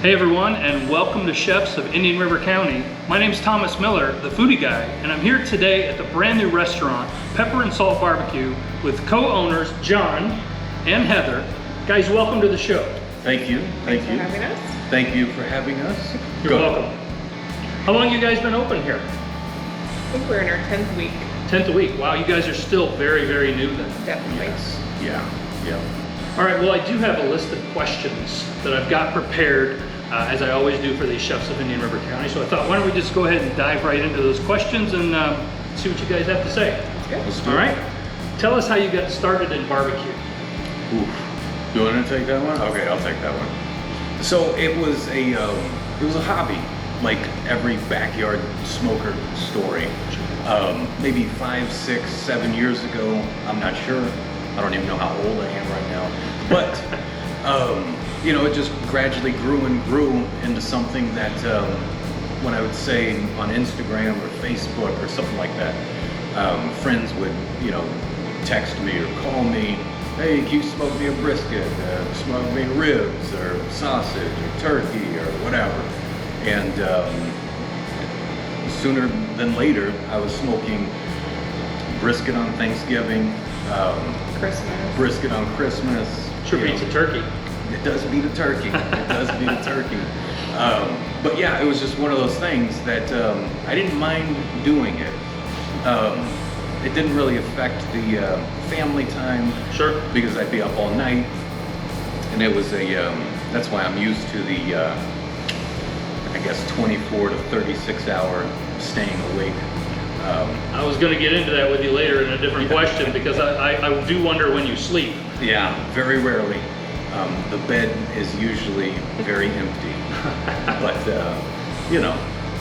Hey everyone, and welcome to Chefs of Indian River County. My name's Thomas Miller, the foodie guy, and I'm here today at the brand new restaurant, Pepper Salt BBQ, with co-owners John and Heather. Guys, welcome to the show. Thank you. Thanks for having us. Thank you for having us. You're welcome. How long you guys been open here? I think we're in our 10th week. 10th week. Wow, you guys are still very, very new then. Definitely. Yes. Yeah. All right, well, I do have a list of questions that I've got prepared, as I always do for these Chefs of Indian River County. So I thought, why don't we just go ahead and dive right into those questions and see what you guys have to say. Good. Let's do All it. right. Tell us how you got started in barbecue. Oof. You want to take that one? Okay, I'll take that one. So it was a hobby, like every backyard smoker story. Maybe 5, 6, 7 years ago. I'm not sure. I don't even know how old I am right now. But you know, it just gradually grew and grew into something that when I would say on Instagram or Facebook or something like that, friends would, you know, text me or call me, hey, can you smoke me a brisket, smoke me ribs or sausage or turkey or whatever. And sooner than later, I was smoking brisket on Thanksgiving, Christmas. brisket on Christmas. Sure you beats know. a turkey. It does beat a turkey. It does beat a turkey. But yeah, it was just one of those things that I didn't mind doing it. It didn't really affect the family time. Sure. Because I'd be up all night, and it was that's why I'm used to the I guess 24 to 36 hour staying awake. I was going to get into that with you later in a different question, because I do wonder when you sleep. Yeah, very rarely. The bed is usually very empty, but you know,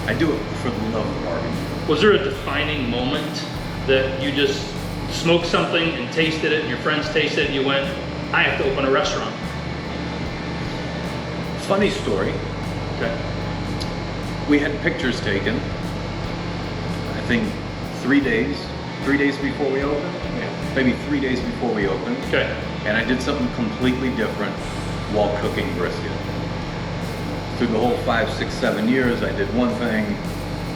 I do it for the love of barbecue. Was there a defining moment that you just smoked something and tasted it and your friends tasted it and you went, I have to open a restaurant? Funny story. Okay. We had pictures taken, I think 3 days before we opened. Yeah. Maybe 3 days before we opened. Okay. And I did something completely different while cooking brisket. Through the whole 5, 6, 7 years, I did one thing,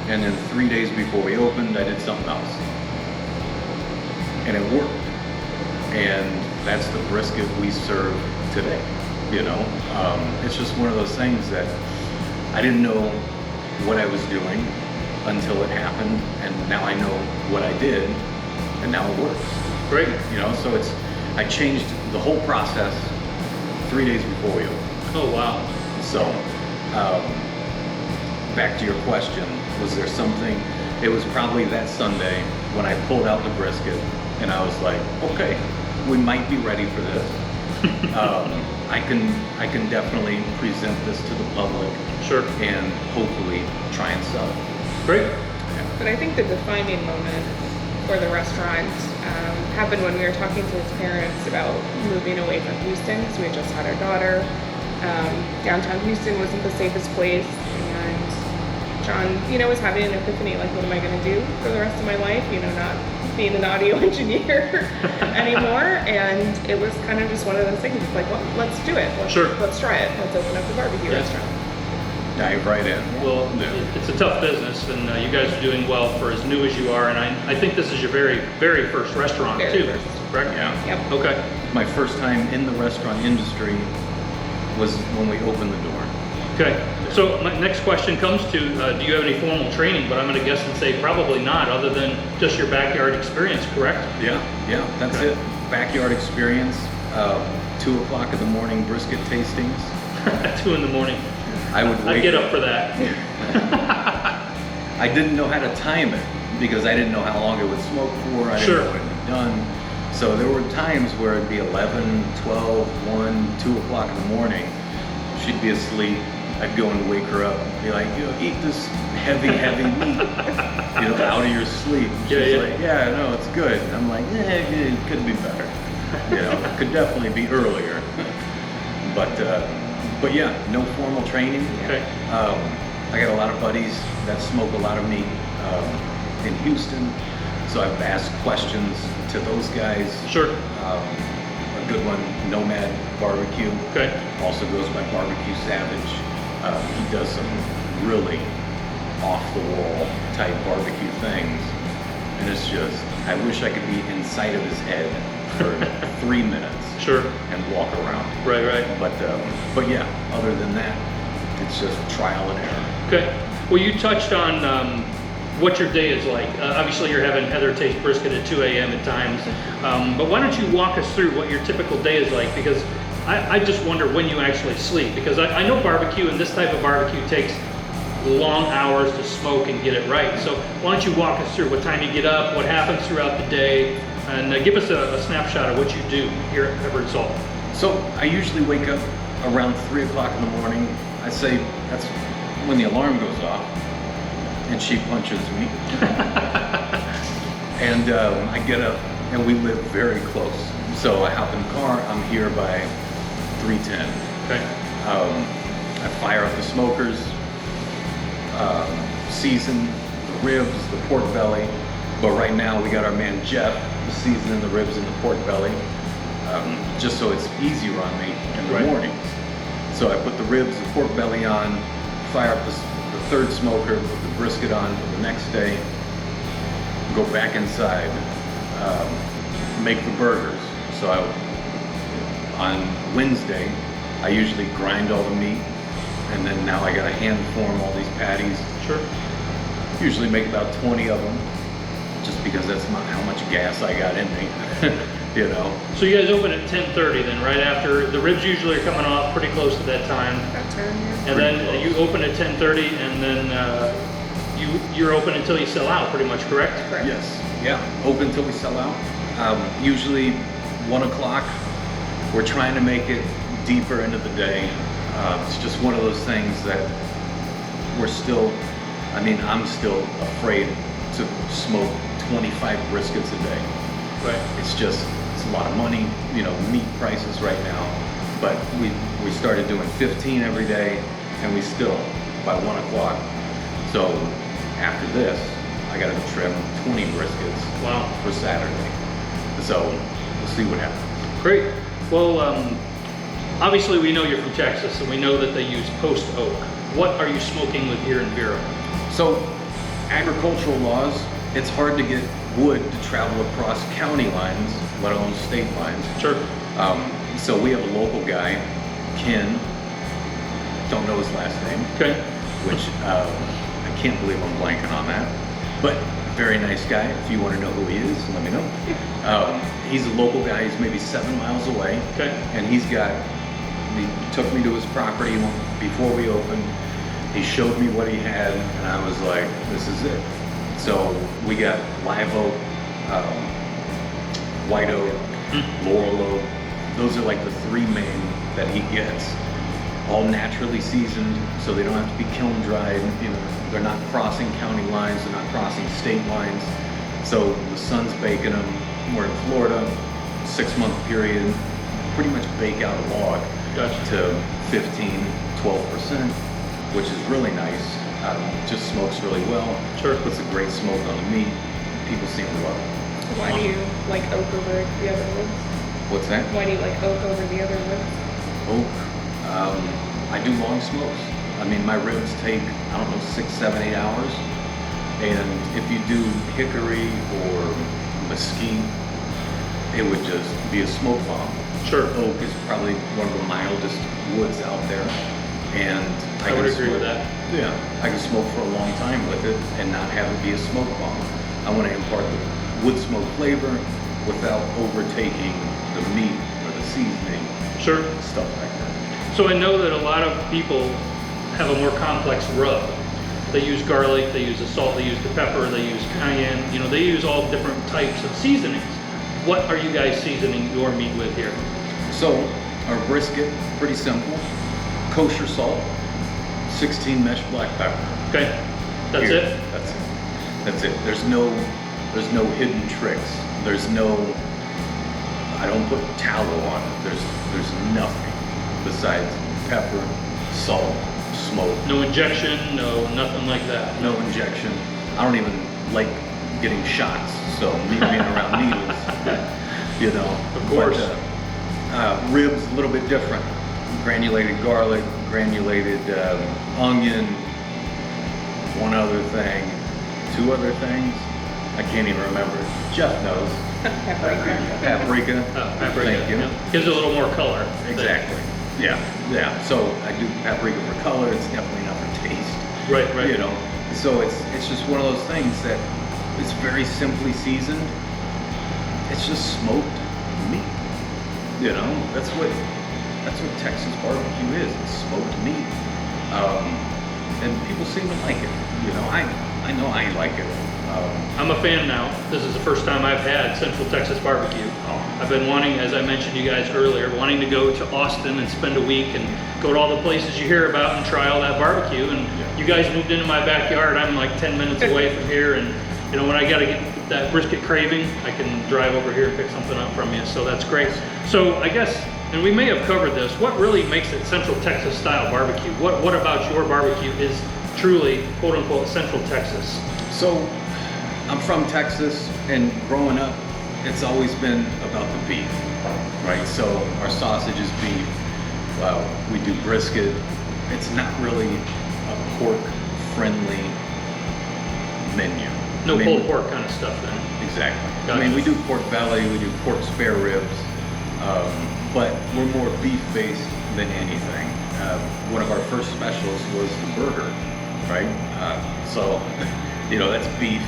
and then 3 days before we opened, I did something else. And it worked. And that's the brisket we serve today. You know, it's just one of those things that I didn't know what I was doing until it happened, and now I know what I did, and now it works. Great. You know, so I changed the whole process 3 days before we opened. Oh, wow. So, back to your question, was there something? It was probably that Sunday when I pulled out the brisket, and I was like, okay, we might be ready for this. I can definitely present this to the public. Sure. And hopefully try and sell it. Great. But I think the defining moment for the restaurant happened when we were talking to his parents about moving away from Houston, because we had just had our daughter. Downtown Houston wasn't the safest place, and John, you know, was having an epiphany, like, what am I going to do for the rest of my life? You know, not being an audio engineer anymore. And it was kind of just one of those things. It's like, well, let's do it. Let's try it. Let's open up the barbecue restaurant. Dive right in. Well, it's a tough business, and you guys are doing well for as new as you are, and I think this is your very, very first restaurant, Very too. first. Correct? Yeah. Yep. Okay. My first time in the restaurant industry was when we opened the door. Okay. So my next question comes to, do you have any formal training? But I'm going to guess and say probably not, other than just your backyard experience, correct? Yeah, that's Okay. it. Backyard experience, 2 o'clock in the morning brisket tastings. At 2 in the morning. I would I'd wake get up for that. I didn't know how to time it because I didn't know how long it would smoke for. I didn't Sure. know when it'd be done. So there were times where it'd be 11, 12, 1, 2 o'clock in the morning. She'd be asleep. I'd go and wake her up and be like, you know, eat this heavy meat, you know, out of your sleep. She's like, yeah, no, it's good. And I'm like, it could be better. You know, it could definitely be earlier. But yeah, no formal training. Okay. I got a lot of buddies that smoke a lot of meat in Houston, so I've asked questions to those guys. Sure. A good one, Nomad Barbecue. Okay. Also goes by Barbecue Savage. He does some really off-the-wall type barbecue things, and it's just, I wish I could be inside of his head for 3 minutes. Sure. And walk around. Right, right. But yeah, other than that, it's just trial and error. Okay. Well, you touched on what your day is like. Obviously, you're having Heather taste brisket at 2 a.m. at times. But why don't you walk us through what your typical day is like? Because I just wonder when you actually sleep. Because I know barbecue, and this type of barbecue takes long hours to smoke and get it right. So why don't you walk us through what time you get up, what happens throughout the day, and give us a snapshot of what you do here at Pepper and Salt. So I usually wake up around 3 o'clock in the morning. I say that's when the alarm goes off, and she punches me. And I get up, and we live very close. So I hop in the car, I'm here by 3:10. Okay. I fire up the smokers, season the ribs, the pork belly. But right now we got our man Jeff seasoning the ribs and the pork belly, just so it's easier on me in the mornings. So I put the ribs, the pork belly on, fire up the third smoker, put the brisket on for the next day, go back inside, make the burgers. So on Wednesday, I usually grind all the meat, and then now I gotta hand form all these patties. Sure. Usually make about 20 of them, just because that's not how much gas I got in me, you know. So you guys open at 10:30 then, right after, the ribs usually are coming off pretty close to that time. That time, yeah. And then you open at 10:30, and then you're open until you sell out, pretty much, correct? Correct. Yes, yeah, open until we sell out. Usually 1 o'clock, we're trying to make it deeper into the day. It's just one of those things that I'm still afraid to smoke 25 briskets a day. Right. It's a lot of money, you know, meat prices right now. But we started doing 15 every day, and we still, by 1 o'clock. So after this, I gotta trim 20 briskets. Wow. For Saturday. So we'll see what happens. Great. Well, obviously we know you're from Texas, and we know that they use post oak. What are you smoking with here in Vero? So agricultural laws, it's hard to get wood to travel across county lines, let alone state lines. Sure. So we have a local guy, Ken, don't know his last name, Okay. which I can't believe I'm blanking on that, but very nice guy. If you want to know who he is, let me know. He's a local guy, he's maybe 7 miles away. Okay. And he took me to his property before we opened. He showed me what he had, and I was like, this is it. So we got live oak, white oak, laurel oak. Those are like the 3 main that he gets. All naturally seasoned, so they don't have to be kiln dried. You know, they're not crossing county lines, they're not crossing state lines. So the sun's baking them. We're in Florida, 6-month period, pretty much bake out a log. Gotcha. To 15, 12%, which is really nice. Just smokes really well. Sure. Puts a great smoke on the meat. People seem to love it. Why do you like oak over the other woods? What's that? Why do you like oak over the other woods? Oak. I do long smokes. I mean, my ribs take, 6, 7, 8 hours. And if you do hickory or mesquite, it would just be a smoke bomb. Sure. Oak is probably one of the mildest woods out there, and I would agree with that. Yeah, I can smoke for a long time with it and not have it be a smoke bomb. I want to impart the wood smoke flavor without overtaking the meat or the seasoning. Sure. Stuff like that. So I know that a lot of people have a more complex rub. They use garlic, they use the salt, they use the pepper, they use cayenne. You know, they use all different types of seasonings. What are you guys seasoning your meat with here? So our brisket, pretty simple. Kosher salt, 16 mesh black pepper. Okay, that's Here. it? That's it. There's no hidden tricks. I don't put tallow on it. There's nothing besides pepper, salt, smoke. No injection, nothing like that. No injection. I don't even like getting shots, so me being around needles, you know. Of course. But, ribs, a little bit different. Granulated garlic, granulated onion, one other thing, two other things. I can't even remember. Jeff knows. Paprika. Paprika. Paprika. Thank you. Yeah. Gives it a little more color. Exactly. Yeah, yeah. So I do paprika for color. It's definitely not for taste. Right, right. You know, so it's just one of those things that it's very simply seasoned. It's just smoked meat. You know, that's what Texas barbecue is. It's smoked meat, and people seem to like it. You know, I know I like it. I'm a fan now. This is the first time I've had Central Texas barbecue. I've been wanting, as I mentioned to you guys earlier, wanting to go to Austin and spend a week and go to all the places you hear about and try all that barbecue. And you guys moved into my backyard. I'm like 10 minutes away from here, and you know, when I gotta get that brisket craving, I can drive over here and pick something up from you. So that's great. So I guess, and we may have covered this, what really makes it Central Texas style barbecue? What about your barbecue is truly, quote unquote, Central Texas? So I'm from Texas, and growing up, it's always been about the beef, right? So our sausage is beef. We do brisket. It's not really a pork-friendly menu. No pulled pork kind of stuff then. Exactly. Gotcha. I mean, we do pork belly, we do pork spare ribs, but we're more beef-based than anything. One of our first specials was the burger, right? So, you know, that's beef.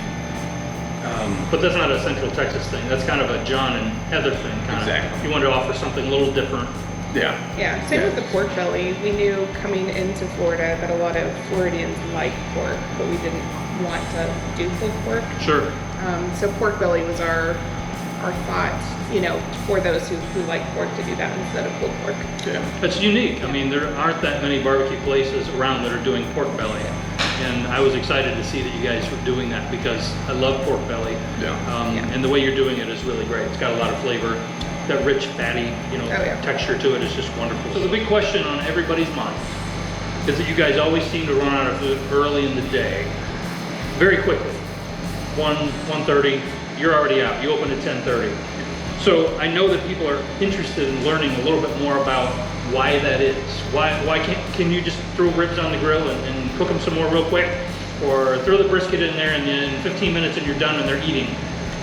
But that's not a Central Texas thing. That's kind of a John and Heather thing. Kind Exactly. Of. You wanted to offer something a little different. Yeah. Yeah, same with the pork belly. We knew coming into Florida that a lot of Floridians like pork, but we didn't want to do pulled pork. Sure. So pork belly was our thought, you know, for those who like pork to do that instead of pulled pork. Yeah. It's unique. I mean, there aren't that many barbecue places around that are doing pork belly. And I was excited to see that you guys were doing that because I love pork belly. Yeah. And the way you're doing it is really great. It's got a lot of flavor. That rich, fatty, you know, texture to it is just wonderful. So the big question on everybody's mind is that you guys always seem to run out of food early in the day, very quickly. 1:30, you're already out. You open at 10:30. So I know that people are interested in learning a little bit more about why that is. Why can you just throw ribs on the grill and cook them some more real quick, or throw the brisket in there and in 15 minutes and you're done and they're eating?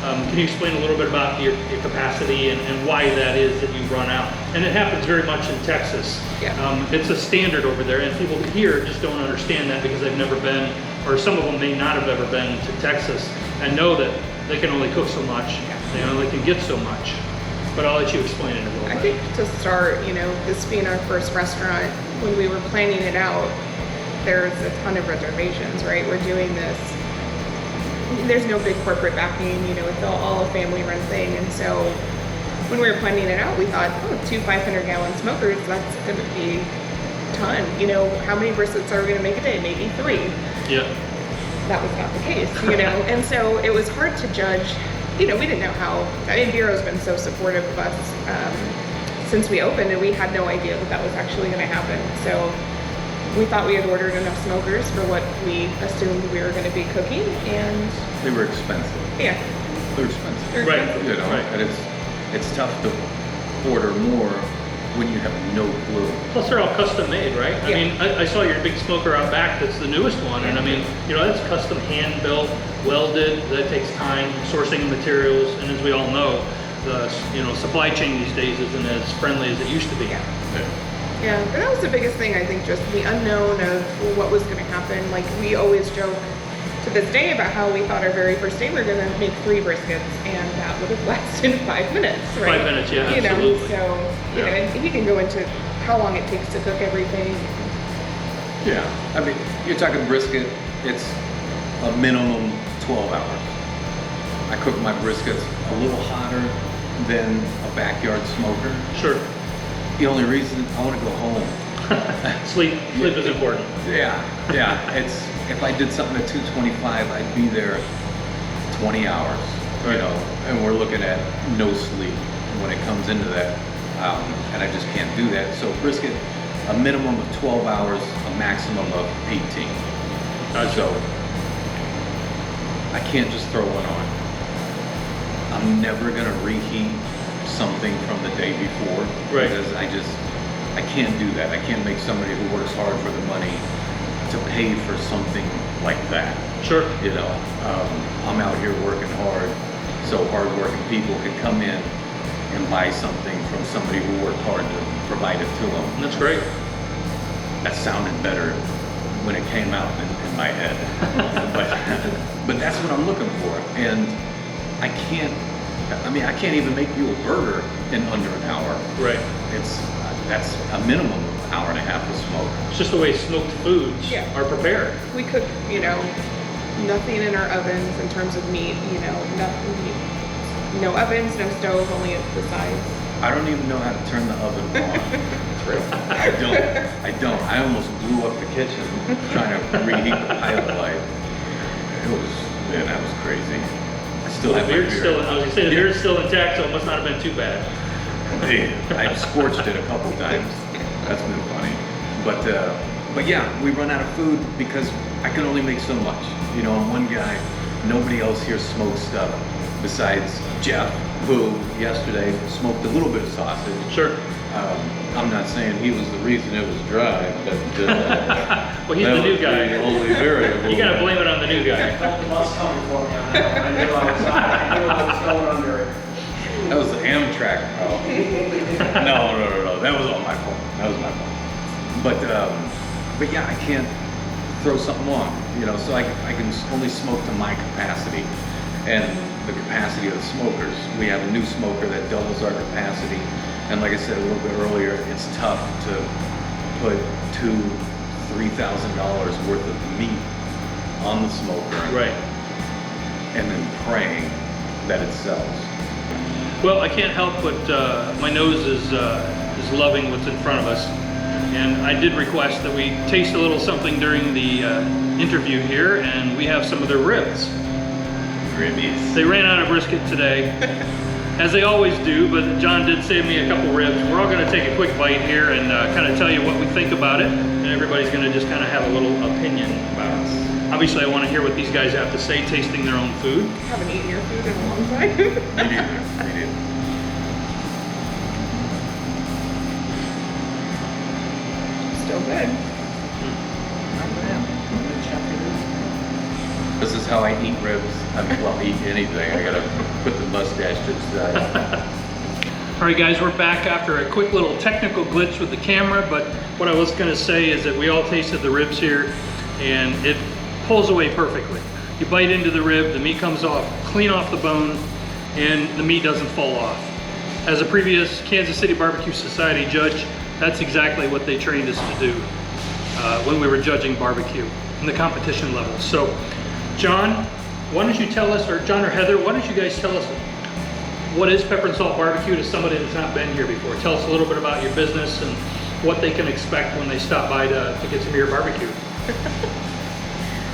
Can you explain a little bit about your capacity and why that is that you run out? And it happens very much in Texas. Yeah. It's a standard over there, and people here just don't understand that because they've never been, or some of them may not have ever been to Texas and know that they can only cook so much, they only can get so much. But I'll let you explain it a little bit. I think to start, you know, this being our first restaurant, when we were planning it out, there's a ton of reservations, right? We're doing this. There's no big corporate backing, you know, it's all a family-run thing. And so when we were planning it out, we thought, oh, 2 500-gallon smokers, that's going to be a ton. You know, how many briskets are we going to make a day? Maybe 3. Yeah. That was not the case, you know. And so it was hard to judge. You know, we didn't know how. I mean, Vero's been so supportive of us since we opened, and we had no idea that was actually going to happen. So we thought we had ordered enough smokers for what we assumed we were going to be cooking, and They were expensive. yeah, They're expensive. they're Right. expensive. You know, Right. and it's tough to order more when you have no clue. Plus they're all custom made, right? I Yeah. mean, I saw your big smoker out back, that's the newest one, and I mean, you know, that's custom hand built, welded, that takes time, sourcing materials, and as we all know, the, you know, supply chain these days isn't as friendly as it used to be. Yeah. Yeah, but that was the biggest thing, I think, just the unknown of what was going to happen. Like, we always joke to this day about how we thought our very first day we were going to make 3 briskets, and that would have lasted 5 minutes, right? 5 minutes, yeah, you absolutely. know, so, you know, Yeah. and he can go into how long it takes to cook everything. Yeah. I mean, you're talking brisket, it's a minimum 12 hours. I cook my briskets a little hotter than a backyard smoker. Sure. The only reason I want to go home. Sleep is important. Yeah. It's if I did something at 2:25, I'd be there 20 hours. You know, and we're looking at no sleep when it comes into that, and I just can't do that. So brisket, a minimum of 12 hours, a maximum of 18. So I can't just throw one on. I'm never gonna reheat something from the day before, Right. because I can't do that. I can't make somebody who works hard for the money to pay for something like that. Sure. You know, I'm out here working hard, so hardworking people can come in and buy something from somebody who worked hard to provide it to them. That's great. That sounded better when it came out in my head. but that's what I'm looking for. And I can't even make you a burger in under an hour. Right. That's a minimum of an hour and a half of smoke. It's just the way smoked foods are prepared. We cook, nothing in our ovens in terms of meat, no ovens, no stove, only the sides. I don't even know how to turn the oven on. True. I don't. I almost blew up the kitchen trying to reheat the pilot light. That was crazy. I still have my beard. I was gonna say the beard's still intact, so it must not have been too bad. I've scorched it a couple times. That's been funny. But yeah, we run out of food because I can only make so much. I'm one guy. Nobody else here smokes stuff besides Jeff, who yesterday smoked a little bit of sausage. Sure. I'm not saying he was the reason it was dry, but well, he's the new guy. The only variable. You gotta blame it on the new guy. I felt the bus coming for me. I knew I was going under it. That was the Amtrak problem. No. That was all my fault. That was my fault. But yeah, I can't throw something on, so I can only smoke to my capacity and the capacity of the smokers. We have a new smoker that doubles our capacity. And like I said a little bit earlier, it's tough to put $2,000-$3,000 worth of meat on the smoker. Right. And then praying that it sells. Well, I can't help but my nose is loving what's in front of us, and I did request that we taste a little something during the interview here, and we have some of their ribs. Ribbies. They ran out of brisket today, as they always do, but John did save me a couple ribs. We're all going to take a quick bite here and kind of tell you what we think about it, and everybody's going to just kind of have a little opinion about it. Obviously, I want to hear what these guys have to say, tasting their own food. I haven't eaten your food in a long time. Me neither. Still good. This is how I eat ribs. Eat anything. I gotta put the mustache to the side. All right, guys, we're back after a quick little technical glitch with the camera, but what I was going to say is that we all tasted the ribs here, and it pulls away perfectly. You bite into the rib, the meat comes off, clean off the bone, and the meat doesn't fall off. As a previous Kansas City Barbecue Society judge, that's exactly what they trained us to do when we were judging barbecue in the competition level. So, John, why don't you tell us, or John or Heather, why don't you guys tell us what is Pepper and Salt Barbecue to somebody that's not been here before? Tell us a little bit about your business and what they can expect when they stop by to get some of your barbecue.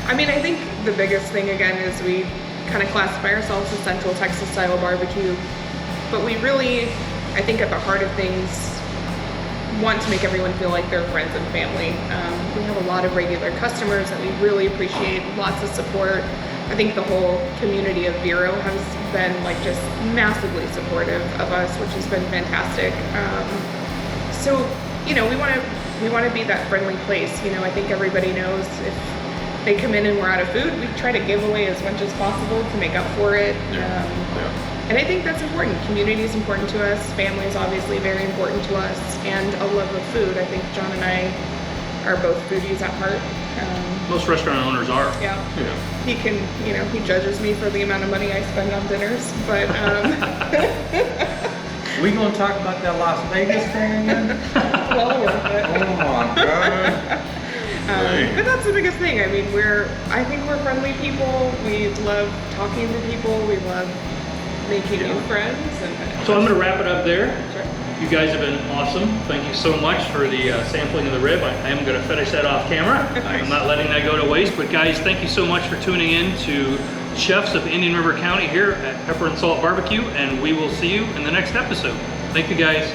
I think the biggest thing again is we kind of classify ourselves as Central Texas style barbecue, but we really, I think at the heart of things, want to make everyone feel like they're friends and family. We have a lot of regular customers that we really appreciate, lots of support. I think the whole community of Vero has been just massively supportive of us, which has been fantastic. So we want to be that friendly place. I think everybody knows if they come in and we're out of food, we try to give away as much as possible to make up for it. And I think that's important. Community is important to us. Family is obviously very important to us, and a love of food. I think John and I are both foodies at heart. Most restaurant owners are. Yeah. He can, he judges me for the amount of money I spend on dinners, but. We gonna talk about that Las Vegas thing again? Well worth it. Oh my God. But that's the biggest thing. I think we're friendly people. We love talking to people. We love making new friends. So I'm going to wrap it up there. Sure. You guys have been awesome. Thank you so much for the sampling of the rib. I am going to finish that off camera. Nice. I'm not letting that go to waste. But guys, thank you so much for tuning in to Chefs of Indian River County here at Pepper and Salt Barbecue, and we will see you in the next episode. Thank you, guys.